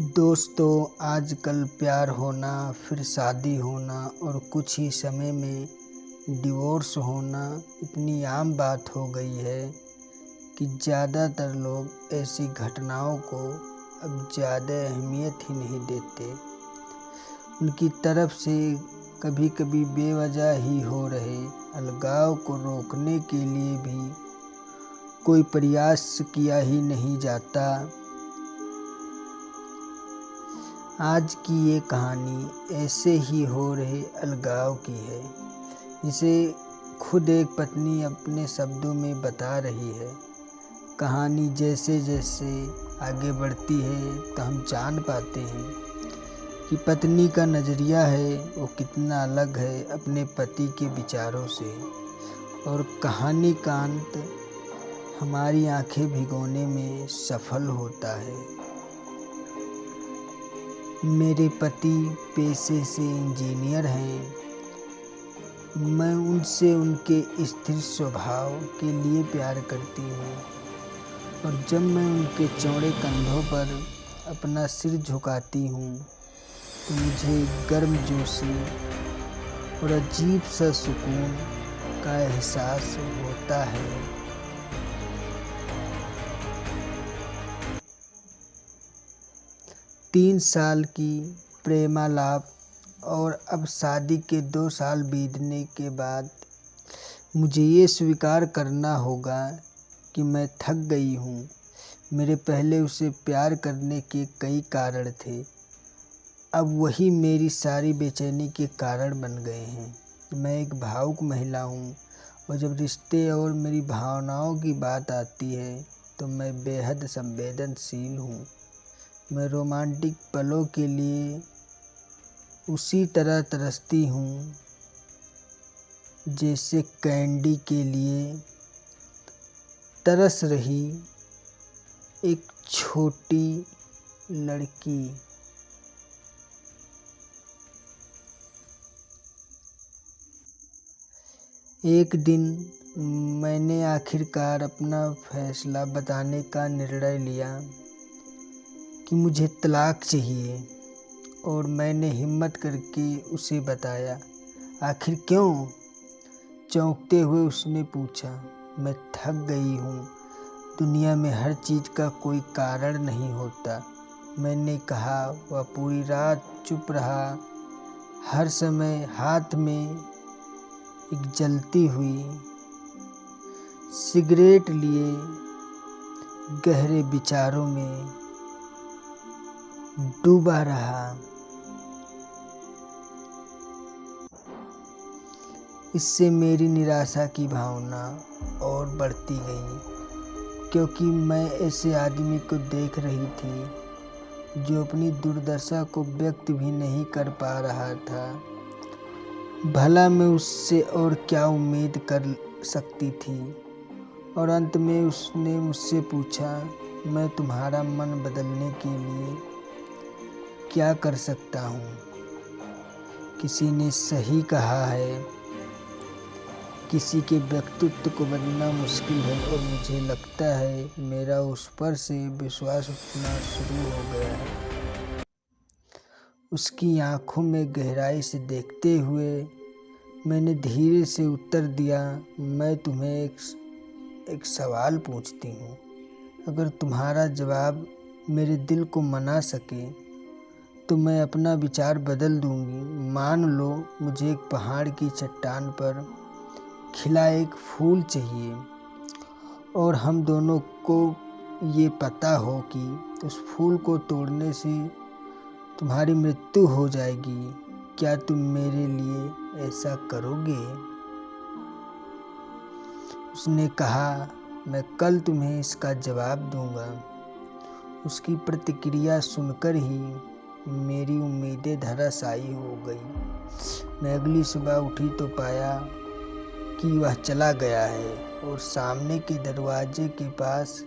दोस्तों, आजकल प्यार होना, फिर शादी होना और कुछ ही समय में डिवोर्स होना इतनी आम बात हो गई है कि ज़्यादातर लोग ऐसी घटनाओं को अब ज़्यादा अहमियत ही नहीं देते। उनकी तरफ से कभी-कभी बेवजह ही हो रहे अलगाव को रोकने के लिए भी कोई प्रयास किया ही नहीं जाता। आज की ये कहानी ऐसे ही हो रहे अलगाव की है, जिसे खुद एक पत्नी अपने शब्दों में बता रही है। कहानी जैसे जैसे आगे बढ़ती है तो हम जान पाते हैं कि पत्नी का नज़रिया है वो कितना अलग है अपने पति के विचारों से, और कहानी का अंत हमारी आंखें भिगोने में सफल होता है। मेरे पति पेशे से इंजीनियर हैं। मैं उनसे उनके स्थिर स्वभाव के लिए प्यार करती हूँ, और जब मैं उनके चौड़े कंधों पर अपना सिर झुकाती हूँ तो मुझे गर्मजोशी और अजीब सा सुकून का एहसास होता है। तीन साल की प्रेमालाप और अब शादी के 2 साल बीतने के बाद मुझे ये स्वीकार करना होगा कि मैं थक गई हूँ। मेरे पहले उसे प्यार करने के कई कारण थे, अब वही मेरी सारी बेचैनी के कारण बन गए हैं। मैं एक भावुक महिला हूँ, और जब रिश्ते और मेरी भावनाओं की बात आती है तो मैं बेहद संवेदनशील हूँ। मैं रोमांटिक पलों के लिए उसी तरह तरसती हूँ जैसे कैंडी के लिए तरस रही एक छोटी लड़की। एक दिन मैंने आखिरकार अपना फैसला बताने का निर्णय लिया कि मुझे तलाक चाहिए, और मैंने हिम्मत करके उसे बताया। आखिर क्यों? चौंकते हुए उसने पूछा। मैं थक गई हूँ, दुनिया में हर चीज़ का कोई कारण नहीं होता, मैंने कहा। वह पूरी रात चुप रहा, हर समय हाथ में एक जलती हुई सिगरेट लिए गहरे विचारों में डूबा रहा। इससे मेरी निराशा की भावना और बढ़ती गई, क्योंकि मैं ऐसे आदमी को देख रही थी जो अपनी दुर्दशा को व्यक्त भी नहीं कर पा रहा था। भला मैं उससे और क्या उम्मीद कर सकती थी? और अंत में उसने मुझसे पूछा, मैं तुम्हारा मन बदलने के लिए क्या कर सकता हूँ? किसी ने सही कहा है, किसी के व्यक्तित्व को बदलना मुश्किल है, और मुझे लगता है मेरा उस पर से विश्वास उठना शुरू हो गया है। उसकी आंखों में गहराई से देखते हुए मैंने धीरे से उत्तर दिया, मैं तुम्हें एक सवाल पूछती हूँ। अगर तुम्हारा जवाब मेरे दिल को मना सके तो मैं अपना विचार बदल दूंगी। मान लो मुझे एक पहाड़ की चट्टान पर खिला एक फूल चाहिए, और हम दोनों को ये पता हो कि उस फूल को तोड़ने से तुम्हारी मृत्यु हो जाएगी। क्या तुम मेरे लिए ऐसा करोगे? उसने कहा, मैं कल तुम्हें इसका जवाब दूंगा। उसकी प्रतिक्रिया सुनकर ही मेरी उम्मीदें धराशायी हो गई। मैं अगली सुबह उठी तो पाया कि वह चला गया है, और सामने के दरवाजे के पास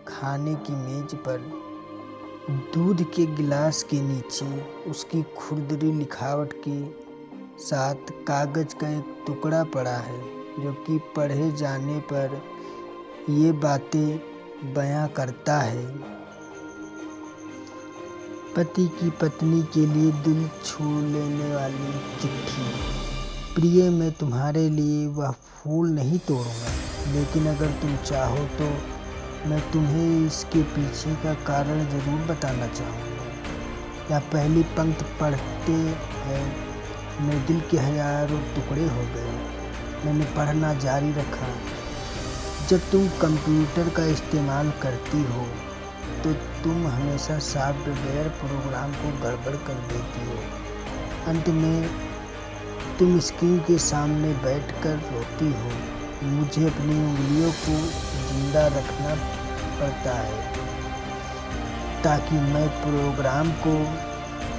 खाने की मेज पर दूध के गिलास के नीचे उसकी खुरदरी लिखावट के साथ कागज का एक टुकड़ा पड़ा है, जो कि पढ़े जाने पर ये बातें बयां करता है। पति की पत्नी के लिए दिल छू लेने वाली चिट्ठी। प्रिय, मैं तुम्हारे लिए वह फूल नहीं तोड़ूंगा, लेकिन अगर तुम चाहो तो मैं तुम्हें इसके पीछे का कारण ज़रूर बताना चाहूँगा। यह पहली पंक्ति पढ़ते हैं मेरे दिल के हज़ारों टुकड़े हो गए। मैंने पढ़ना जारी रखा। जब तुम कंप्यूटर का इस्तेमाल करती हो तो तुम हमेशा सॉफ्टवेयर प्रोग्राम को गड़बड़ कर देती हो। अंत में तुम स्क्रीन के सामने बैठकर रोती हो। मुझे अपनी उंगलियों को जिंदा रखना पड़ता है ताकि मैं प्रोग्राम को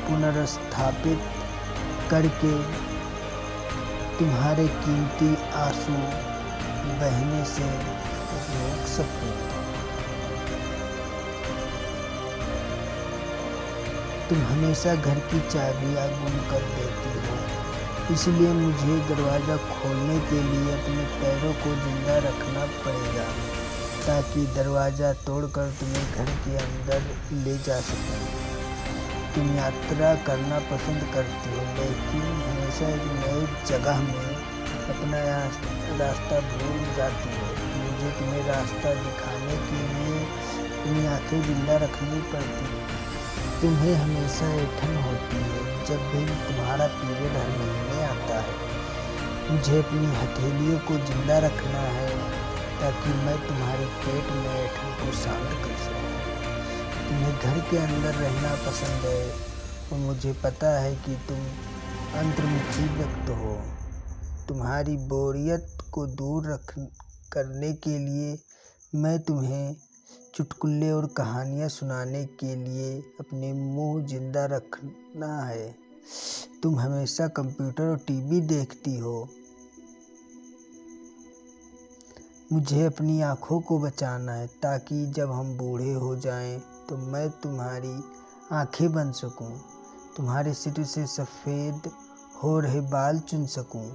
पुनर्स्थापित करके तुम्हारे कीमती आंसू बहने से रोक सकूं। तुम हमेशा घर की चाबियां गुम कर देती हो, इसलिए मुझे दरवाज़ा खोलने के लिए अपने पैरों को जिंदा रखना पड़ेगा ताकि दरवाज़ा तोड़कर तुम्हें घर के अंदर ले जा सकूं। तुम यात्रा करना पसंद करती हो, लेकिन हमेशा एक नई जगह में अपना रास्ता भूल जाती हो। मुझे तुम्हें रास्ता दिखाने के लिए अपनी आंखें जिंदा रखनी पड़ती है। तुम्हें हमेशा ऐंठन होती है जब भी तुम्हारा पीरियड हर महीने आता है। मुझे अपनी हथेलियों को जिंदा रखना है ताकि मैं तुम्हारे पेट में ऐंठन को शांत कर सकूं। तुम्हें घर के अंदर रहना पसंद है और मुझे पता है कि तुम अंतर्मुखी व्यक्त हो। तुम्हारी बोरियत को दूर करने के लिए मैं तुम्हें चुटकुले और कहानियाँ सुनाने के लिए अपने मुंह जिंदा रखना है। तुम हमेशा कंप्यूटर और टीवी देखती हो। मुझे अपनी आँखों को बचाना है ताकि जब हम बूढ़े हो जाएं तो मैं तुम्हारी आँखें बन सकूं, तुम्हारे सिर से सफ़ेद हो रहे बाल चुन सकूं,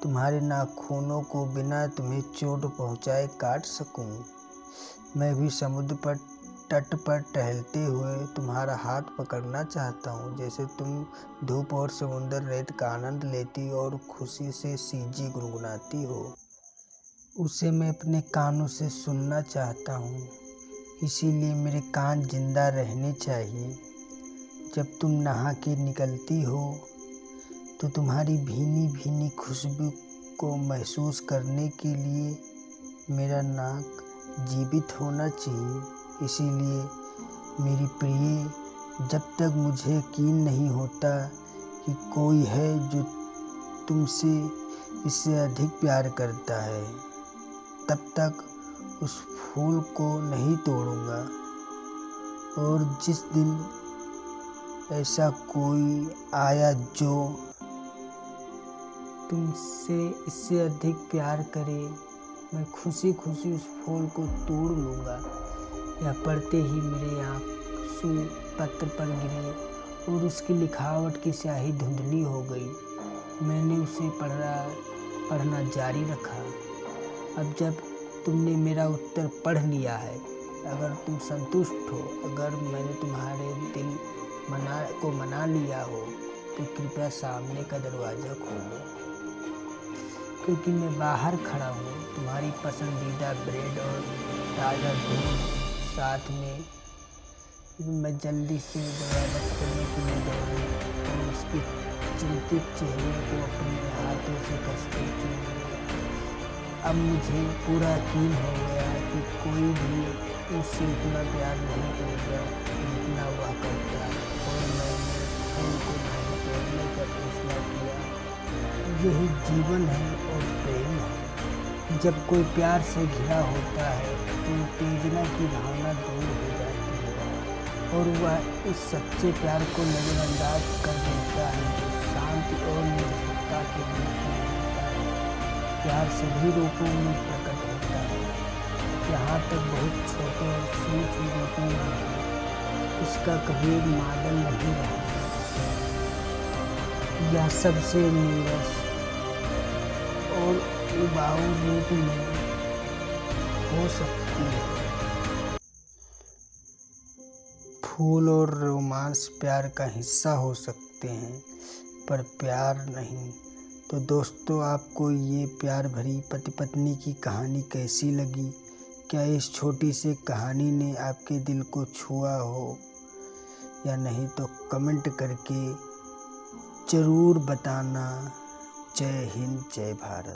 तुम्हारे नाखूनों को बिना तुम्हें चोट पहुँचाए काट सकूं। मैं भी समुद्र पर तट पर टहलते हुए तुम्हारा हाथ पकड़ना चाहता हूँ, जैसे तुम धूप और समुद्र रेत का आनंद लेती और खुशी से सीजी गुनगुनाती हो। उसे मैं अपने कानों से सुनना चाहता हूँ, इसीलिए मेरे कान जिंदा रहने चाहिए। जब तुम नहा के निकलती हो तो तुम्हारी भीनी भीनी खुशबू को महसूस करने के लिए मेरा नाक जीवित होना चाहिए। इसीलिए मेरी प्रिय, जब तक मुझे यकीन नहीं होता कि कोई है जो तुमसे इससे अधिक प्यार करता है, तब तक उस फूल को नहीं तोड़ूंगा। और जिस दिन ऐसा कोई आया जो तुमसे इससे अधिक प्यार करे, मैं खुशी खुशी उस फूल को तोड़ लूँगा। यह पढ़ते ही मेरे आंसू पत्र पर गिरे और उसकी लिखावट की स्याही धुंधली हो गई। मैंने उसे पढ़ना जारी रखा। अब जब तुमने मेरा उत्तर पढ़ लिया है, अगर तुम संतुष्ट हो, अगर मैंने तुम्हारे दिल को मना लिया हो, तो कृपया सामने का दरवाज़ा खोलो, क्योंकि मैं बाहर खड़ा हूँ। तुम्हारी पसंदीदा ब्रेड और ताज़ा दूध साथ में। मैं जल्दी से दरवाज़ा खोलने के लिए दौड़ी और उसके चिंतित चेहरे को अपने हाथों से कसते चूम लिया। अब मुझे पूरा यकीन हो गया कि कोई भी उससे इतना प्यार नहीं करेगा जितना वह करता है, और मैंने फूल को नहीं तोड़ने का फैसला किया। यही जीवन है और प्रेम है। जब कोई प्यार से घिरा होता है तो उत्तेजना की भावना दूर हो जाती है और वह उस सच्चे प्यार को नज़रअंदाज कर देता है जो शांति और निर्भरता के बीच में होता है। प्यार सभी रूपों में प्रकट होता है, यहाँ तक बहुत छोटे और सूक्ष्म रूपों में भी। इसका कभी मॉडल नहीं रहा। यह सबसे नीरस और उबाऊ रूप में हो सकती है। फूल और रोमांस प्यार का हिस्सा हो सकते हैं, पर प्यार नहीं। तो दोस्तों, आपको ये प्यार भरी पति पत्नी की कहानी कैसी लगी? क्या इस छोटी सी कहानी ने आपके दिल को छुआ हो या नहीं? तो कमेंट करके ज़रूर बताना। जय हिंद, जय भारत।